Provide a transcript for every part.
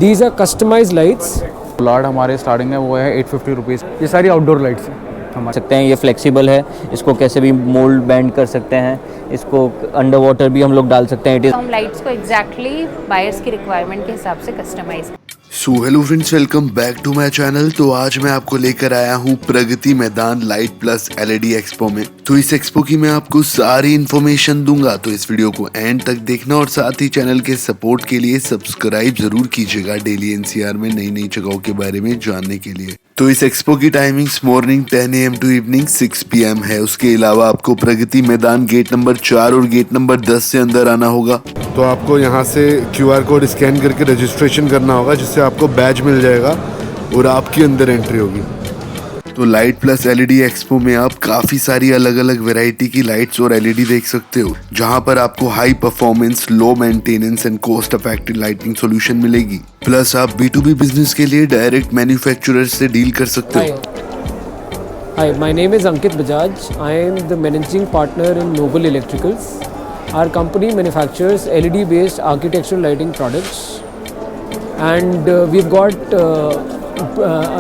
These are customized lights. लाट हमारे starting है वो है 850 रुपीज़। ये सारी आउटडोर लाइट्स हैं हमारे सकते हैं। ये फ्लेक्सिबल है, इसको कैसे भी मोल्ड बैंड कर सकते हैं, इसको अंडर वाटर भी हम लोग डाल सकते हैं। हम लाइट्स को एग्जैक्टली बायर्स की रिक्वायरमेंट के हिसाब से customise. So hello friends, welcome back to my channel. तो आज मैं आपको लेकर आया हूँ Pragati Maidan light plus LED expo में। तो इस एक्सपो की मैं आपको सारी इन्फॉर्मेशन दूंगा, तो इस वीडियो को एंड तक देखना और साथ ही चैनल के सपोर्ट के लिए सब्सक्राइब जरूर कीजिएगा डेली एनसीआर में नई नई जगहों के बारे में जानने के लिए। तो इस एक्सपो की timings morning 10 AM to evening 6 PM है। उसके अलावा आपको प्रगति मैदान गेट नंबर 4 और गेट नंबर 10 से अंदर आना होगा। तो आपको यहाँ से QR कोड स्कैन करके रजिस्ट्रेशन करना होगा, जिससे आपको बैज मिल जाएगा और आपकी अंदर एंट्री होगी। तो लाइट प्लस एलईडी एक्सपो में आप काफी सारी अलग अलग वैरायटी की लाइट्स और एलईडी देख सकते हो, जहां पर आपको high performance, low maintenance and cost effective lighting solution मिलेगी। प्लस आप B2B बिजनेस के लिए डायरेक्ट मैन्युफैक्चरर से डील कर सकते हो। Hi, my name is Ankit Bajaj. I am the managing partner in Noble Electricals. Our company manufactures LED based architectural lighting products, and we've got a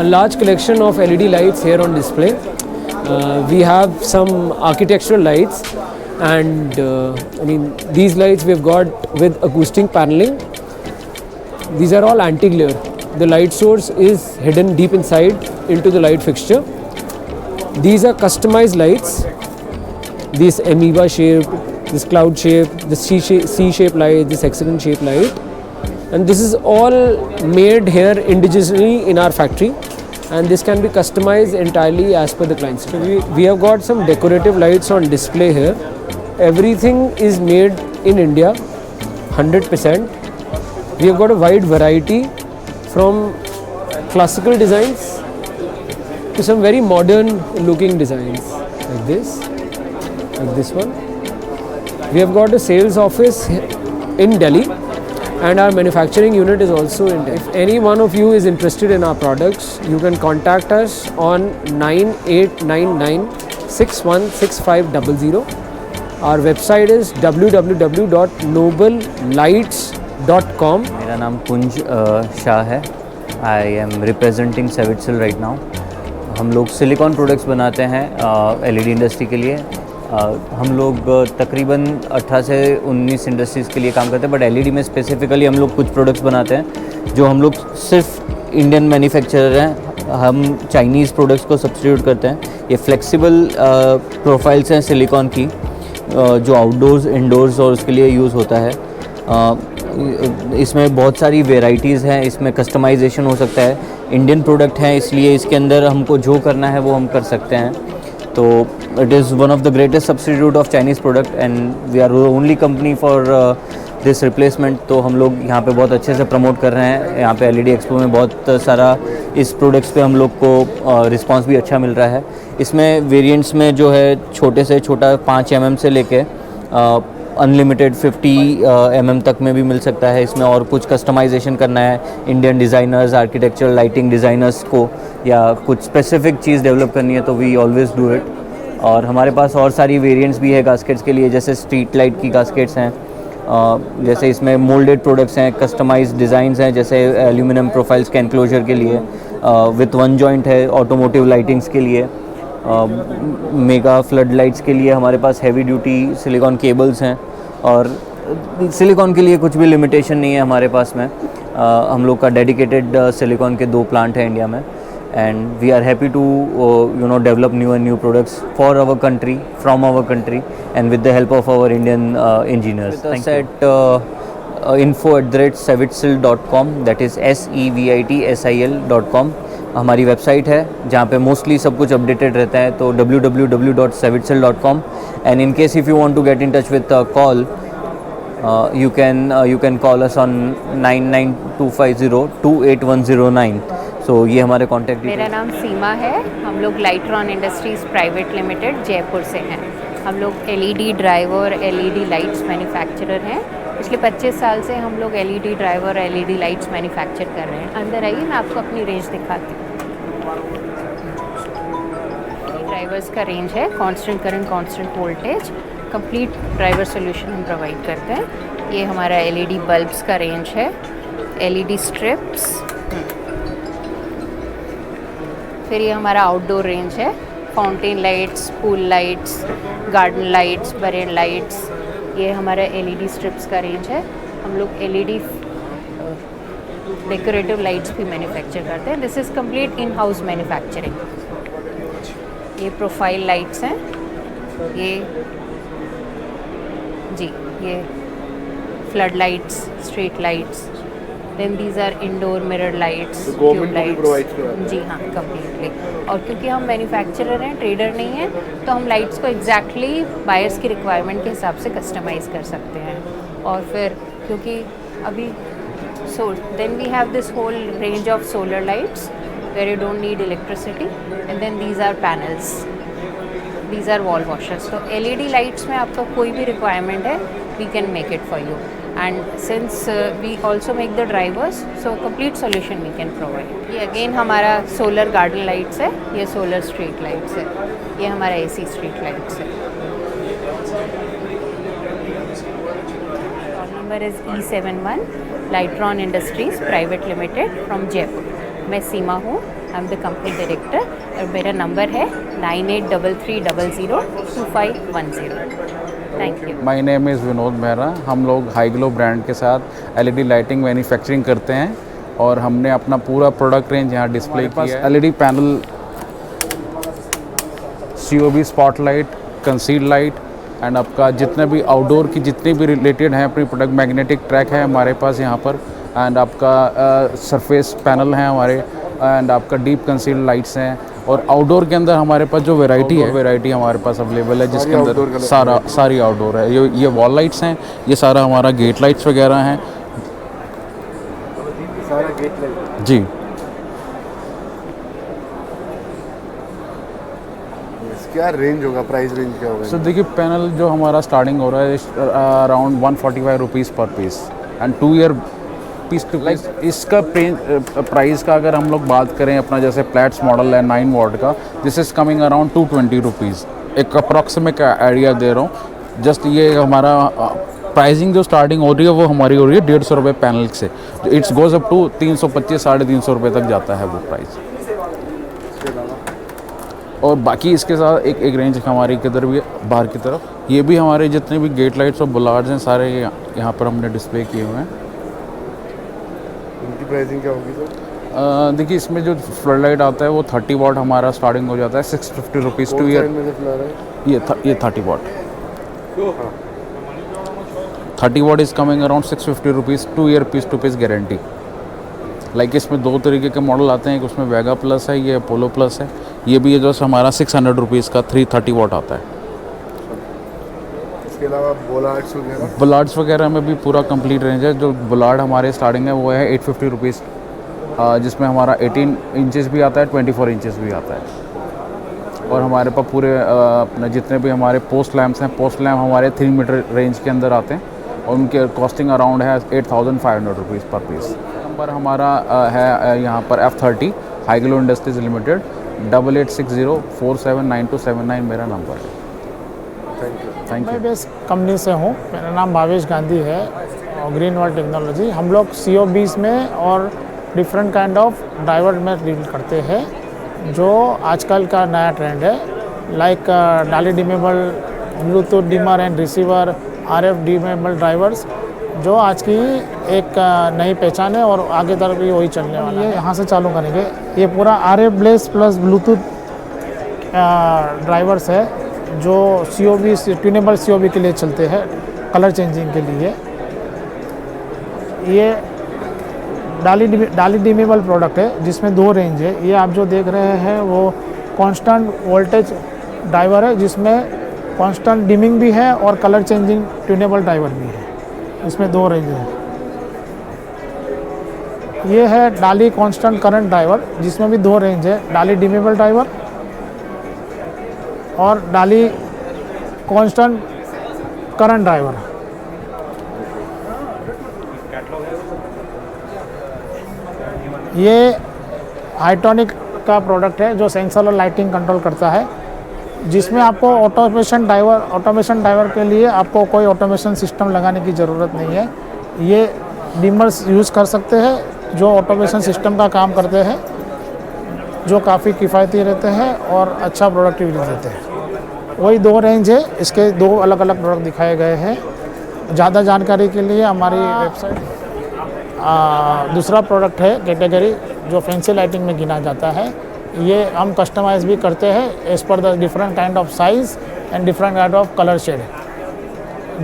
large collection of LED lights here on display. We have some architectural lights, and these lights we've got with acoustic paneling. These are all anti-glare. The light source is hidden deep inside into the light fixture. These are customized lights. This amoeba shape, this cloud shape, this C-shape light, this hexagon shape light. And this is all made here indigenously in our factory, and this can be customized entirely as per the client's. So we have got some decorative lights on display here. Everything is made in India, 100%. We have got a wide variety from classical designs to some very modern looking designs like this one. We have got a sales office in Delhi, and our manufacturing unit is also in Delhi. If any one of you is interested in our products, you can contact us on 9899 616500. Our website is www.nobellights.com. मेरा नाम कुंज शाह है। I am representing सेविटसिल right now. हम लोग silicon products बनाते हैं LED industry के लिए। हम लोग तकरीबन 18 से 19 इंडस्ट्रीज़ के लिए काम करते हैं, बट एलईडी में स्पेसिफिकली हम लोग कुछ प्रोडक्ट्स बनाते हैं जो हम लोग सिर्फ इंडियन मैन्युफैक्चरर हैं। हम चाइनीज़ प्रोडक्ट्स को सब्स्टिट्यूट करते हैं। ये फ्लेक्सिबल प्रोफाइल्स हैं सिलिकॉन की, जो आउटडोर्स, इंडोर्स और उसके लिए यूज़ होता है। इसमें बहुत सारी वेराइटीज़ हैं, इसमें कस्टमाइजेशन हो सकता है। इंडियन प्रोडक्ट हैं, इसलिए इसके अंदर हमको जो करना है वो हम कर सकते हैं। तो it is one of the greatest substitute of Chinese product, and we are only company for this replacement. तो हम लोग यहाँ पे बहुत अच्छे से प्रमोट कर रहे हैं। यहाँ पे एलईडी एक्सपो में बहुत सारा इस प्रोडक्ट्स पे हम लोग को रिस्पांस भी अच्छा मिल रहा है। इसमें वेरिएंट्स में जो है छोटे से छोटा 5 mm से लेके अनलिमिटेड 50 mm तक में भी मिल सकता है। इसमें और कुछ कस्टमाइजेशन करना है Indian designers, architectural lighting designers को, या कुछ स्पेसिफिक चीज़ डेवलप करनी है, तो वी ऑलवेज डू इट। और हमारे पास और सारी वेरिएंट्स भी है गास्केट्स के लिए, जैसे स्ट्रीट लाइट की गास्केट्स हैं, जैसे इसमें मोल्डेड प्रोडक्ट्स हैं, कस्टमाइज्ड डिज़ाइंस हैं, जैसे एल्यूमिनियम प्रोफाइल्स के एनक्लोजर के लिए, विथ वन जॉइंट है ऑटोमोटिव लाइटिंग्स के लिए, मेगा फ्लड लाइट्स के लिए हमारे पास हैवी ड्यूटी सिलिकॉन केबल्स हैं। और सिलिकॉन के लिए कुछ भी लिमिटेशन नहीं है हमारे पास में। हम लोग का डेडिकेटेड सिलिकॉन के 2 प्लांट हैं इंडिया में, and we are happy to develop new and new products for our country, from our country, and with the help of our Indian engineers. At info@savitsil.com, that is SEVITSIL.com हमारी website है, जहाँ पे mostly सब कुछ updated रहता है। तो www.savitsil.com, and in case if you want to get in touch with call, you can call us on 9925028109। So ये हमारे कॉन्टैक्ट। मेरा नाम सीमा है। हम लोग Lightron industries private limited Jaipur से हैं। हम लोग LED driver, LED lights manufacturer हैं। पिछले 25 साल से हम लोग LED driver, LED lights manufacture कर रहे हैं। अंदर आइए, मैं आपको अपनी रेंज दिखाती हूँ। ड्राइवर्स का रेंज है constant current, constant voltage, complete driver solution हम प्रोवाइड करते हैं। ये हमारा एलईडी बल्ब्स का रेंज है। LED strips. फिर ये हमारा आउटडोर रेंज है, fountain lights, pool lights, garden lights, Bahrain lights. ये हमारा LED स्ट्रिप्स का रेंज है। हम लोग LED डेकोरेटिव लाइट्स भी मैन्युफैक्चर करते हैं। This is complete in house manufacturing. ये प्रोफाइल लाइट्स हैं, ये flood lights, street lights. Then these are indoor mirror lights, tube lights. जी हाँ, कम्प्लीटली। और क्योंकि हम मैन्युफैक्चरर हैं, ट्रेडर नहीं हैं, तो हम लाइट्स को एग्जैक्टली बायर्स की रिक्वायरमेंट के हिसाब से कस्टमाइज़ कर सकते हैं। और फिर क्योंकि अभी then we have this whole range of solar lights where you don't need electricity, and then these are panels, these are wall washers. So LED lights में आपका कोई भी requirement है, we can make it for you. And since we also make the drivers, so complete solution we can provide. ये again हमारा solar garden lights है, ये solar street lights है, ये हमारा AC street lights है। Number is E71, Lightron Industries Private Limited from Jaipur. मैं सीमा हूँ, I am the company director, और मेरा नंबर है 9833002510। Thank you. My name is Vinod Mehra. हम लोग हाईग्लो ब्रांड के साथ LED लाइटिंग मैन्युफैक्चरिंग करते हैं और हमने अपना पूरा प्रोडक्ट रेंज यहाँ डिस्प्ले किया है। LED panel, COB spotlight, conceal light and आपका जितने भी आउटडोर की जितनी भी रिलेटेड हैं अपनी प्रोडक्ट, मैग्नेटिक ट्रैक है हमारे पास यहाँ पर, एंड आपका सरफेस पैनल है हमारे, एंड आपका डीप कंसील्ड लाइट्स हैं। और आउटडोर के अंदर हमारे पास जो वैरायटी हमारे पास अवेलेबल है, जिसके अंदर सारी आउटडोर है। ये वॉल लाइट्स हैं, ये सारा हमारा गेट लाइट्स वगैरह हैं। सारा गेट लाइट जी। क्या रेंज होगा, प्राइस रेंज क्या होगा? सो देखिए, पैनल जो हमारा स्टार्टिंग हो रहा है around 145 rupees per piece and 2 year piece to piece. इसका प्राइस का अगर हम लोग बात करें, अपना जैसे प्लेट्स मॉडल है 9 वॉट का, this is coming around 220 rupees. एक अप्रॉक्सीमेट आइडिया दे रहा हूँ। जस्ट ये हमारा प्राइसिंग जो स्टार्टिंग हो रही है वो हमारी हो रही है 150 रुपये पैनल से। इट्स गोज अप टू 325 350 रुपये तक जाता है वो प्राइस। और बाकी इसके साथ एक रेंज हमारी किधर भी है, बाहर की तरफ, ये भी हमारे जितने भी गेट लाइट्स और बुलार्ड्स हैं सारे यहाँ पर हमने डिस्प्ले किए हुए हैं। इनकी प्राइसिंग क्या होगी सर? देखिए, इसमें जो फ्लड लाइट आता है वो 30 वॉट हमारा स्टार्टिंग हो जाता है 650 रुपीज़ 2 ईयर। ये 30 watt 30 watt is coming around 650 rupees 2 year piece to piece guarantee. Like इसमें 2 तरीके के मॉडल आते हैं, एक उसमें वेगा प्लस है, ये अपोलो प्लस है। ये भी है जो हमारा 600 रुपीज़ का 330 वॉट आता है। इसके अलावा बुलार्ड्स वगैरह में भी पूरा कंप्लीट रेंज है। जो बुलार्ड हमारे स्टार्टिंग है वो है 850 रुपीज़, जिसमें हमारा 18 इंचेस भी आता है, 24 इंचेस भी आता है। और हमारे पास पूरे अपने जितने भी हमारे पोस्ट लैम्प्स हैं, पोस्ट लैम्प हमारे 3 मीटर रेंज के अंदर आते हैं और उनके कॉस्टिंग अराउंड है 8500 रुपीज़ पर पीस। नंबर हमारा है यहाँ पर F30 हाईग्लो इंडस्ट्रीज लिमिटेड, 8860479279 मेरा नंबर है। Thank you. मैं बेस कंपनी से हूँ, मेरा नाम भावेश गांधी है और ग्रीन वर्ल्ड टेक्नोलॉजी। हम लोग COBs में और डिफरेंट काइंड ऑफ ड्राइवर में डील करते हैं, जो आजकल का नया ट्रेंड है। Like DALI dimmable, Bluetooth dimmer and receiver, RF dimmable drivers, जो आज की एक नई पहचान है और आगे तक भी वही चलने वाला है। यहाँ से चालू करेंगे। ये पूरा RF bless plus Bluetooth drivers है, जो COB ट्यूनेबल COB के लिए चलते हैं, कलर चेंजिंग के लिए। ये डाली डिमेबल प्रोडक्ट है, जिसमें 2 रेंज है। ये आप जो देख रहे हैं वो कांस्टेंट वोल्टेज ड्राइवर है, जिसमें कांस्टेंट डिमिंग भी है और कलर चेंजिंग ट्यूनेबल ड्राइवर भी है। इसमें 2 रेंज है। ये है डाली कांस्टेंट करंट ड्राइवर, जिसमें भी 2 रेंज है, डाली डिमेबल ड्राइवर और डाली कांस्टेंट करंट ड्राइवर। ये हाइट्रॉनिक का प्रोडक्ट है, जो सेंसर और लाइटिंग कंट्रोल करता है, जिसमें आपको ऑटोमेशन ड्राइवर के लिए आपको कोई ऑटोमेशन सिस्टम लगाने की ज़रूरत नहीं है। ये डिमर्स यूज़ कर सकते हैं जो ऑटोमेशन सिस्टम का काम करते हैं, जो काफ़ी किफ़ायती रहते हैं और अच्छा प्रोडक्टिविटी देते हैं। वही दो रेंज है, इसके दो अलग अलग प्रोडक्ट दिखाए गए हैं। ज़्यादा जानकारी के लिए हमारी वेबसाइट, दूसरा प्रोडक्ट है कैटेगरी जो फैंसी लाइटिंग में गिना जाता है। ये हम कस्टमाइज भी करते हैं as per the different kind of size and different kind of colour shade,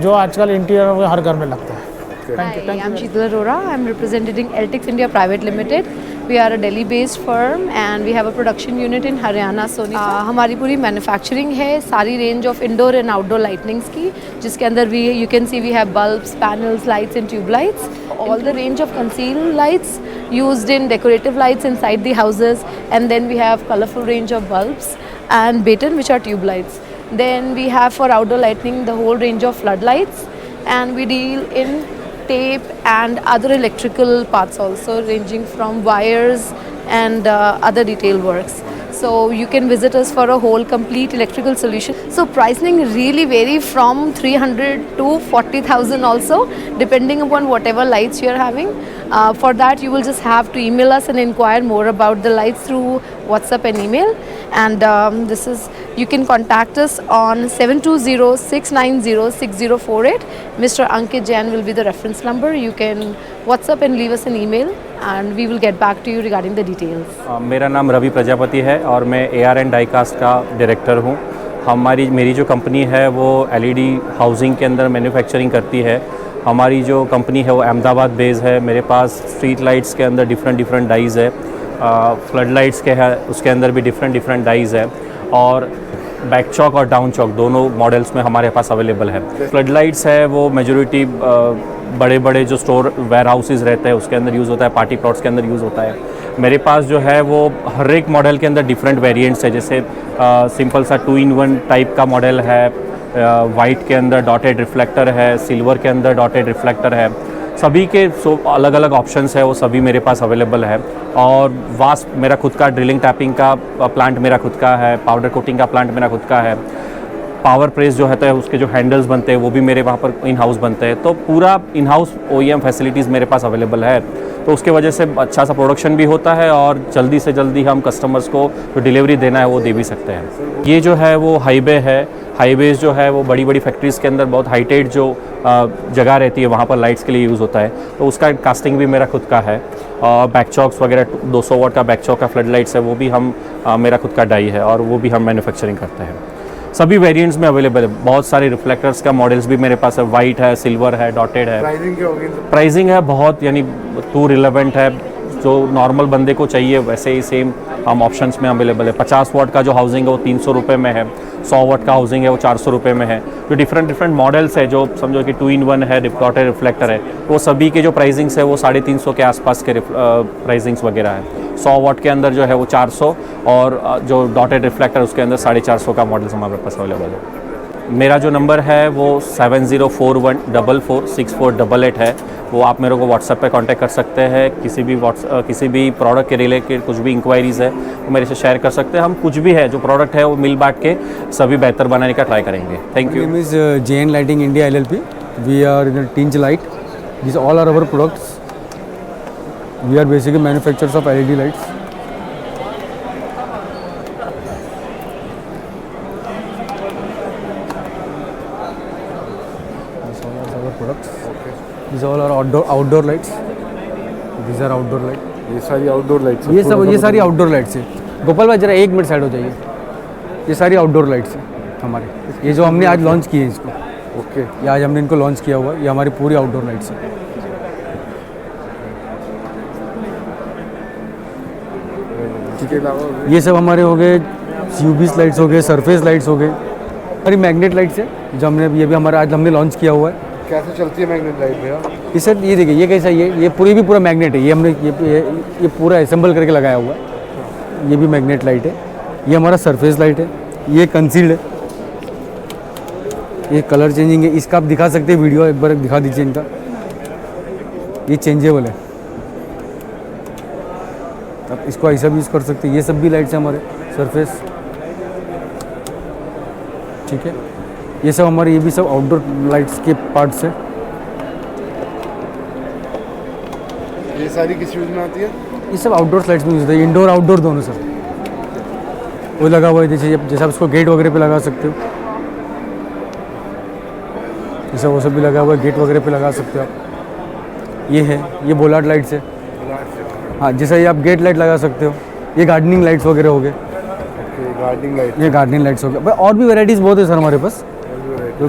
जो आजकल इंटीरियर में हर घर में लगता है। Hi, I'm Sheetal Arora. I'm representing Eltix India Private Limited. We are a Delhi-based firm and we have a production unit in Haryana, Soni. हमारी पूरी manufacturing है सारी range of indoor and outdoor lightnings की, जिसके अंदर you can see we have bulbs, panels, lights and tube lights. All the range of concealed lights used in decorative lights inside the houses, and then we have colorful range of bulbs and batten, which are tube lights. Then we have for outdoor lighting the whole range of floodlights, and we deal in tape and other electrical parts also, ranging from wires and other detail works. So you can visit us for a whole complete electrical solution. So pricing really vary from 300 to 40,000 also, depending upon whatever lights you are having. For that you will just have to email us and inquire more about the lights through WhatsApp and email. And you can contact us on 720-690-6048. Mr. Ankit Jain will be the reference number. You can WhatsApp and leave us an email and we will get back to you regarding the details. मेरा नाम रवि प्रजापति है और मैं AR&D die cast का director हूँ। मेरी जो company है वो LED हाउसिंग के अंदर मैन्युफैक्चरिंग करती है। हमारी जो कंपनी है वो अहमदाबाद बेस है। मेरे पास स्ट्रीट लाइट्स के अंदर डिफरेंट डाइज़ है, फ्लड लाइट्स के है उसके अंदर भी डिफरेंट डाइज़ है, और बैक चॉक और डाउन चॉक दोनों मॉडल्स में हमारे पास अवेलेबल है। फ्लड लाइट्स है वो मेजॉरिटी बड़े जो स्टोर वेयर हाउसेज़ रहते हैं उसके अंदर यूज़ होता है, पार्टी प्लॉट्स के अंदर यूज़ होता है। मेरे पास जो है वो हर एक मॉडल के अंदर डिफरेंट वेरिएंट्स है, जैसे सिंपल सा 2-in-1 टाइप का मॉडल है, वाइट के अंदर डॉटेड रिफ्लेक्टर है, सिल्वर के अंदर डॉटेड रिफ्लेक्टर है। सभी के अलग अलग ऑप्शंस है, वो सभी मेरे पास अवेलेबल है। और वास्ट मेरा खुद का ड्रिलिंग टैपिंग का प्लांट मेरा खुद का है, पाउडर कोटिंग का प्लांट मेरा खुद का है। पावर प्रेस जो होता है उसके जो हैंडल्स बनते हैं वो भी मेरे वहाँ पर इन हाउस बनते हैं। तो पूरा इन हाउस OEM फैसिलिटीज़ मेरे पास अवेलेबल है, तो उसके वजह से अच्छा सा प्रोडक्शन भी होता है और जल्दी से जल्दी हम कस्टमर्स को जो डिलीवरी देना है वो दे भी सकते हैं। ये जो है वो हाईवे है। हाईवेज़ जो है वो बड़ी फैक्ट्रीज़ के अंदर बहुत हाइटेड जो जगह रहती है वहाँ पर लाइट्स के लिए यूज़ होता है, तो उसका कास्टिंग भी मेरा खुद का है। बैक चॉक्स वगैरह 200 वाट का बैक चॉक का फ्लड लाइट्स है वो भी हम मेरा खुद का डाई है और वो भी हम मैन्युफैक्चरिंग करते हैं। सभी वेरिएंट्स में अवेलेबल है। बहुत सारे रिफ्लेक्टर्स का मॉडल्स भी मेरे पास है, वाइट है, सिल्वर है, डॉटेड है। प्राइसिंग क्या होगी? प्राइसिंग है बहुत यानी टू रिलेवेंट है, जो नॉर्मल बंदे को चाहिए वैसे ही सेम हम ऑप्शंस में अवेलेबल है। 50 वाट का जो हाउसिंग है वो 300 रुपये में है, 100 वाट का हाउसिंग है वो 400 रुपये में है। जो डिफरेंट मॉडल्स है, जो समझो कि 2-in-1 है, डॉटेड रिफ्लेक्टर है, वो सभी के जो प्राइसिंग्स है वो 350 के आसपास के प्राइसिंग्स वगैरह है। 100 वाट के अंदर जो है वो 400 और जो डॉटेड रिफ्लेक्टर उसके अंदर 450 का मॉडल्स हमारे पास अवेलेबल है। मेरा जो नंबर है वो 7041446488 है, वो आप मेरे को व्हाट्सएप पे कांटेक्ट कर सकते हैं। किसी भी प्रोडक्ट के रिलेटेड कुछ भी इंक्वायरीज़ है वो मेरे से शेयर कर सकते हैं। हम कुछ भी है जो प्रोडक्ट है वो मिल बांट के सभी बेहतर बनाने का ट्राई करेंगे। Thank you. My name is JN Lighting India LLP. We are in the Tinge Light. These all are our products. We are basically manufacturers of LED lights. These all are our products. Okay. These all are outdoor lights. These are outdoor lights. ये सारी outdoor lights ये सारी outdoor lights है। गोपाल भाई जरा 1 minute side हो जाइए। ये सारी आउटडोर लाइट्स है हमारे, ये जो हमने आज लॉन्च की है इसको। ओके। ये आज हमने इनको लॉन्च किया हुआ है, ये हमारी पूरी आउटडोर लाइट्स है। इसके अलावा ये सब हमारे हो गए CUBs लाइट्स हो गए, सरफेस लाइट्स हो गए, हमारी मैग्नेट लाइट्स है जो हमने ये भी हमारा आज हमने लॉन्च किया हुआ है। कैसे चलती है मैग्नेट लाइट भैया? ये सर ये देखिए ये कैसा ये पूरा मैग्नेट है। ये हमने ये पूरा असेंबल करके लगाया हुआ है। ये भी मैग्नेट लाइट है। ये हमारा सरफेस लाइट है। ये कंसील्ड है। ये कलर चेंजिंग है, इसका आप दिखा सकते हैं वीडियो, एक बार दिखा दीजिए इनका। ये चेंजेबल है, आप इसको ऐसा भी यूज़ कर सकते हैं। ये सब भी लाइट्स हैं हमारे सरफेस, ठीक है। ये सब हमारे ये भी सब आउटडोर लाइट्स के पार्ट्स हैं। ये सारी किस यूज़ में आती है? ये सब आउटडोर लाइट्स में यूज़ होता है, इंडोर आउटडोर दोनों सर। वो लगा हुआ है जैसे आप इसको गेट वगैरह पे लगा सकते हो, जैसा वो सब भी लगा हुआ है, गेट वगैरह पे लगा सकते हो आप। ये है, ये बोलार्ड लाइट्स है। हाँ, जैसा ये आप गेट लाइट लगा सकते हो। ये गार्डनिंग लाइट्स वगैरह हो गए, गार्डनिंग लाइट। ये गार्डनिंग लाइट्स हो गए। और भी वैराइटीज़ बहुत है सर हमारे पास, तो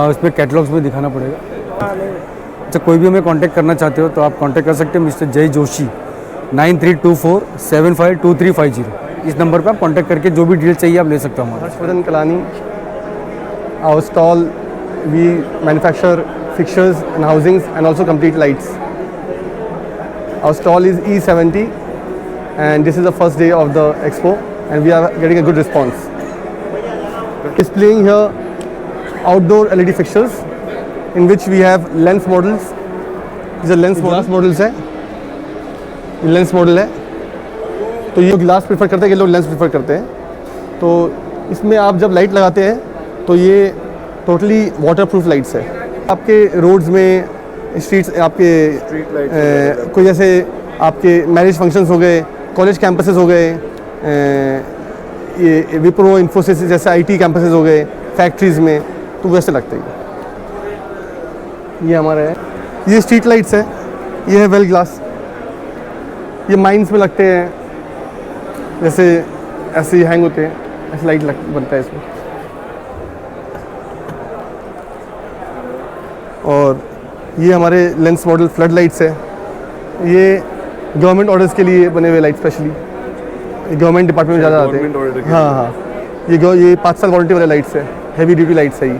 उस पर कैटलॉग्स में दिखाना पड़ेगा। अच्छा, कोई भी हमें कांटेक्ट करना चाहते हो तो आप कांटेक्ट कर सकते हो मिस्टर जय जोशी 9324752350। इस नंबर पर आप कांटेक्ट करके जो भी डिटेल चाहिए आप ले सकते हो हमारे। Harshvardhan Kalani. Our stall, we manufacture fixtures and housings and also complete lights. Our stall is E70 and this is the first day of the expo and we are getting a good response. Displaying here outdoor LED fixtures in which we have lens models. These are lens models है, lens model है। तो ये glass prefer करते हैं, ये लोग lens prefer करते हैं। तो इसमें आप जब लाइट लगाते हैं तो ये टोटली वाटरप्रूफ लाइट्स है। आपके रोड्स में, स्ट्रीट्स, आपके कोई जैसे आपके मैरिज फंक्शंस हो गए, कॉलेज कैंपसेस हो गए, ये विप्रो इन्फोसिस जैसे IT कैंपसेस हो गए, फैक्ट्रीज़ में, तो वैसे लगते हैं। ये हमारा है, ये स्ट्रीट लाइट्स है, ये है वेल ग्लास। ये माइंस में लगते हैं, जैसे ऐसे हैंग होते हैं, ऐसे लाइट बनता है इसमें। और ये हमारे लेंस मॉडल फ्लड लाइट्स है। ये गवर्नमेंट ऑर्डर्स के लिए बने हुए लाइट, स्पेशली गवर्नमेंट डिपार्टमेंट में ज़्यादा आते हैं। हाँ, ये 5 साल वारंटी वाले लाइट्स है, हैवी ड्यूटी लाइट्स है ये।